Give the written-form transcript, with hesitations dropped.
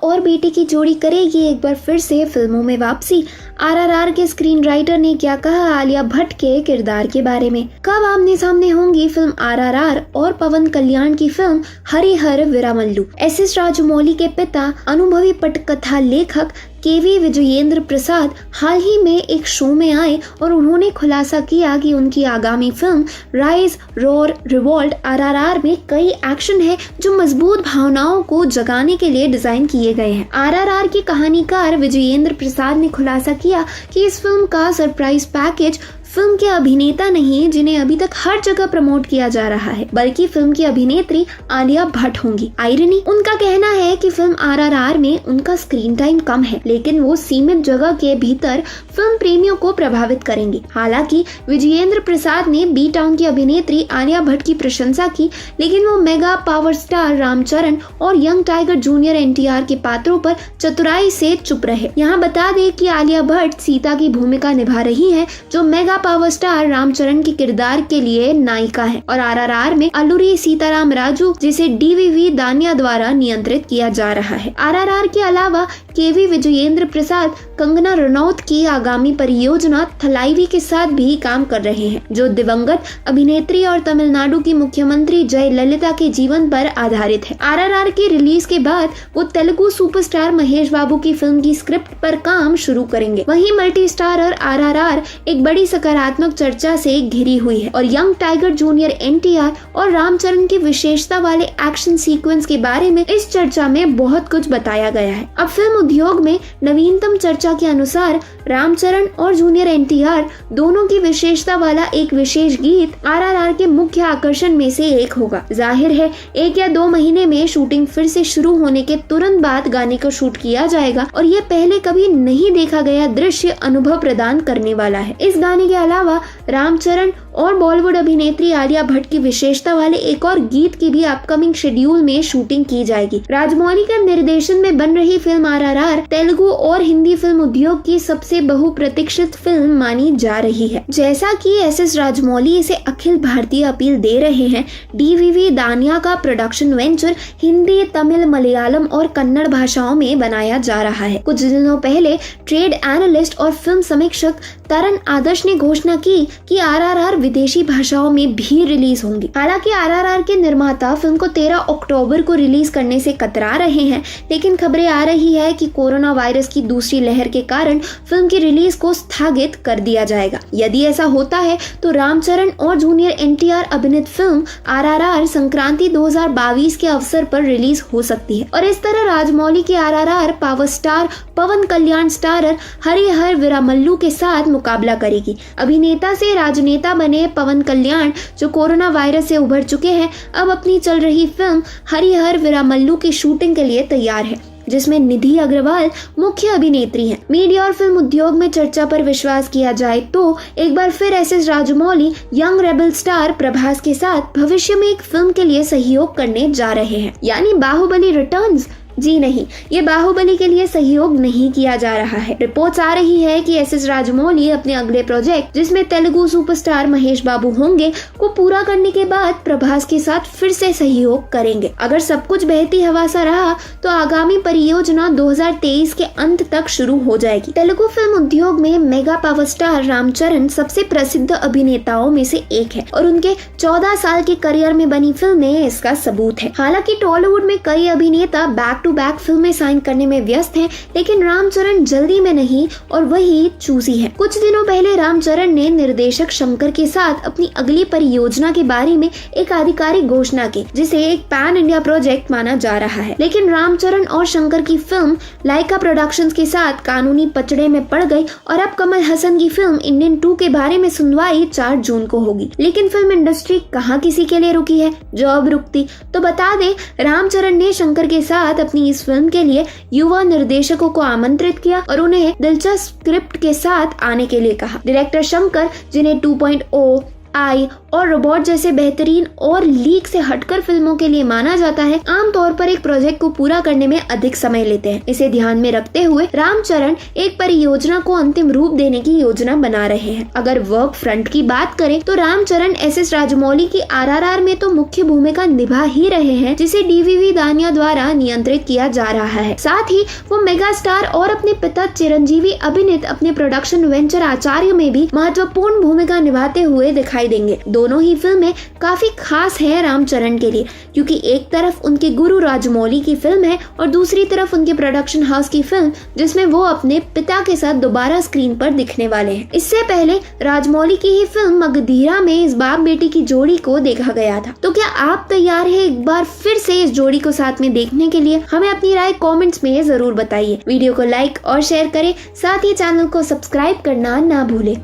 और बेटे की जोड़ी करेगी एक बार फिर से फिल्मों में वापसी। आरआरआर के स्क्रीन राइटर ने क्या कहा आलिया भट्ट के किरदार के बारे में। कब आमने सामने होंगी फिल्म आरआरआर और पवन कल्याण की फिल्म हरिहर वीरामल्लू। एस राजमौली के पिता अनुभवी पटकथा लेखक केवी विजयेंद्र प्रसाद हाल ही में एक शो में आए और उन्होंने खुलासा किया कि उनकी आगामी film rise roar revolt RRR में कई एक्शन है जो मजबूत भावनाओं को जगाने के लिए डिजाइन किए गए हैं। आरआरआर की कहानीकार विजयेंद्र प्रसाद ने खुलासा किया कि इस फिल्म का सरप्राइज पैकेज फिल्म के अभिनेता नहीं जिन्हें अभी तक हर जगह प्रमोट किया जा रहा है, बल्कि फिल्म की अभिनेत्री आलिया भट्ट होंगी। आयरनी, उनका कहना है कि फिल्म आरआरआर में उनका स्क्रीन टाइम कम है, लेकिन वो सीमित जगह के भीतर फिल्म प्रेमियों को प्रभावित करेंगी। हालांकि विजयेंद्र प्रसाद ने बी टाउन की अभिनेत्री आलिया भट्ट की प्रशंसा की, लेकिन वो मेगा पावर स्टार रामचरण और यंग टाइगर जूनियर एनटीआर के पात्रों पर चतुराई से चुप रहे। यहाँ बता दें कि आलिया भट्ट सीता की भूमिका निभा रही है, जो मेगा पावर स्टार रामचरण के किरदार के लिए नायिका है, और आरआरआर में अल्लूरी सीताराम राजू, जिसे डीवीवी दानिया द्वारा नियंत्रित किया जा रहा है। आरआरआर के अलावा केवी विजयेंद्र प्रसाद कंगना रनौत की आगामी परियोजना थलाइवी के साथ भी काम कर रहे हैं, जो दिवंगत अभिनेत्री और तमिलनाडु की मुख्यमंत्री जयललिता के जीवन पर आधारित है। आरआरआर के रिलीज के बाद वो तेलुगु सुपरस्टार महेश बाबू की फिल्म की स्क्रिप्ट पर काम शुरू करेंगे। वहीं मल्टी स्टारर आरआरआर एक बड़ी सकारात्मक चर्चा से घिरी हुई है और यंग टाइगर जूनियर एनटीआर और रामचरण की विशेषता वाले एक्शन सीक्वेंस के बारे में इस चर्चा में बहुत कुछ बताया गया है। अब फिल्म उद्योग में नवीनतम चर्चा के अनुसार रामचरण और जूनियर एनटीआर दोनों की विशेषता वाला एक विशेष गीत आरआरआर के मुख्य आकर्षण में से एक होगा। जाहिर है 1 या 2 महीने में शूटिंग फिर से शुरू होने के तुरंत बाद गाने को शूट किया जाएगा और ये पहले कभी नहीं देखा गया दृश्य अनुभव प्रदान करने वाला है। इस गाने के अलावा रामचरण और बॉलीवुड अभिनेत्री आलिया भट्ट की विशेषता वाले एक और गीत की भी अपकमिंग शेड्यूल में शूटिंग की जाएगी। राजमौली का निर्देशन में बन रही फिल्म आरआरआर तेलुगु और हिंदी फिल्म उद्योग की सबसे बहुप्रतीक्षित फिल्म मानी जा रही है। जैसा कि एस राजमौली इसे अखिल भारतीय अपील दे रहे हैं, डीवीवी दानिया का प्रोडक्शन वेंचर हिंदी, तमिल, मलयालम और कन्नड़ भाषाओं में बनाया जा रहा है। कुछ दिनों पहले ट्रेड एनालिस्ट और फिल्म समीक्षक तरन आदर्श ने घोषणा की कि आरआरआर विदेशी भाषाओं में भी रिलीज होंगी। हालांकि आरआरआर के निर्माता फिल्म को 13 अक्टूबर को रिलीज करने से कतरा रहे हैं, लेकिन खबरें आ रही है कि कोरोना वायरस की दूसरी लहर के कारण फिल्म की रिलीज को स्थगित कर दिया जाएगा। यदि ऐसा होता है तो रामचरण और जूनियर एनटीआर अभिनीत फिल्म आरआरआर संक्रांति 2022 के अवसर पर रिलीज हो सकती है और इस तरह राजमौली की आरआरआर पावर स्टार पवन कल्याण स्टारर हरिहर वीरामल्लू के साथ मुकाबला करेगी। अभिनेता से राजनेता बने पवन कल्याण, जो कोरोना वायरस से उभर चुके हैं, अब अपनी चल रही फिल्म हरिहर वीरामल्लू की शूटिंग के लिए तैयार है, जिसमें निधि अग्रवाल मुख्य अभिनेत्री हैं। मीडिया और फिल्म उद्योग में चर्चा पर विश्वास किया जाए तो एक बार फिर S Rajamouli young rebel star Prabhas के साथ भविष्य में एक फिल्म के लिए सहयोग करने जा रहे हैं, यानी बाहुबली रिटर्न्स। जी नहीं, ये बाहुबली के लिए सहयोग नहीं किया जा रहा है। रिपोर्ट्स आ रही है कि एस राजमौली अपने अगले प्रोजेक्ट, जिसमें तेलुगु सुपरस्टार महेश बाबू होंगे, को पूरा करने के बाद प्रभास के साथ फिर से सहयोग करेंगे। अगर सब कुछ बहती हवा सा रहा तो आगामी परियोजना 2023 के अंत तक शुरू हो जाएगी। तेलुगु फिल्म उद्योग में मेगा पावर स्टार रामचरण सबसे प्रसिद्ध अभिनेताओं में से एक है और उनके 14 साल के करियर में बनी फिल्में इसका सबूत है। हालांकि टॉलीवुड में कई अभिनेता बैक टू बैक फिल्में साइन करने में व्यस्त हैं, लेकिन रामचरण जल्दी में नहीं और वही चूजी है। कुछ दिनों पहले रामचरण ने निर्देशक शंकर के साथ अपनी अगली परियोजना के बारे में एक आधिकारिक घोषणा की, जिसे एक पैन इंडिया प्रोजेक्ट माना जा रहा है। लेकिन रामचरण और शंकर की फिल्म लाइका प्रोडक्शंस के साथ कानूनी पचड़े में पड़ गई और अब कमल हसन की फिल्म इंडियन 2 के बारे में सुनवाई 4 जून को होगी। लेकिन फिल्म इंडस्ट्री कहाँ किसी के लिए रुकी है जो अब रुकती। तो बता दे, रामचरण ने शंकर के साथ अपनी इस फिल्म के लिए युवा निर्देशकों को आमंत्रित किया और उन्हें दिलचस्प स्क्रिप्ट के साथ आने के लिए कहा। डायरेक्टर शंकर, जिन्हें 2.0, आई और रोबोट जैसे बेहतरीन और लीक से हटकर फिल्मों के लिए माना जाता है, आमतौर पर एक प्रोजेक्ट को पूरा करने में अधिक समय लेते हैं। इसे ध्यान में रखते हुए रामचरण एक परियोजना को अंतिम रूप देने की योजना बना रहे हैं। अगर वर्क फ्रंट की बात करें तो रामचरण एस.एस. राजमौली की आरआरआर में तो मुख्य भूमिका निभा ही रहे हैं, जिसे डीवीवी दानिया द्वारा नियंत्रित किया जा रहा है। साथ ही वो मेगा स्टार और अपने पिता चिरंजीवी अभिनीत अपने प्रोडक्शन वेंचर आचार्य में भी महत्वपूर्ण भूमिका निभाते हुए दिखाई देंगे। दोनों ही फिल्में काफी खास है रामचरण के लिए, क्योंकि एक तरफ उनके गुरु राजमौली की फिल्म है और दूसरी तरफ उनके प्रोडक्शन हाउस की फिल्म, जिसमें वो अपने पिता के साथ दोबारा स्क्रीन पर दिखने वाले हैं। इससे पहले राजमौली की ही फिल्म मगधीरा में इस बाप बेटी की जोड़ी को देखा गया था। तो क्या आप तैयार है एक बार फिर से इस जोड़ी को साथ में देखने के लिए? हमें अपनी राय कमेंट्स में जरूर बताइए। वीडियो को लाइक और शेयर करें, साथ ही चैनल को सब्सक्राइब करना ना भूलें।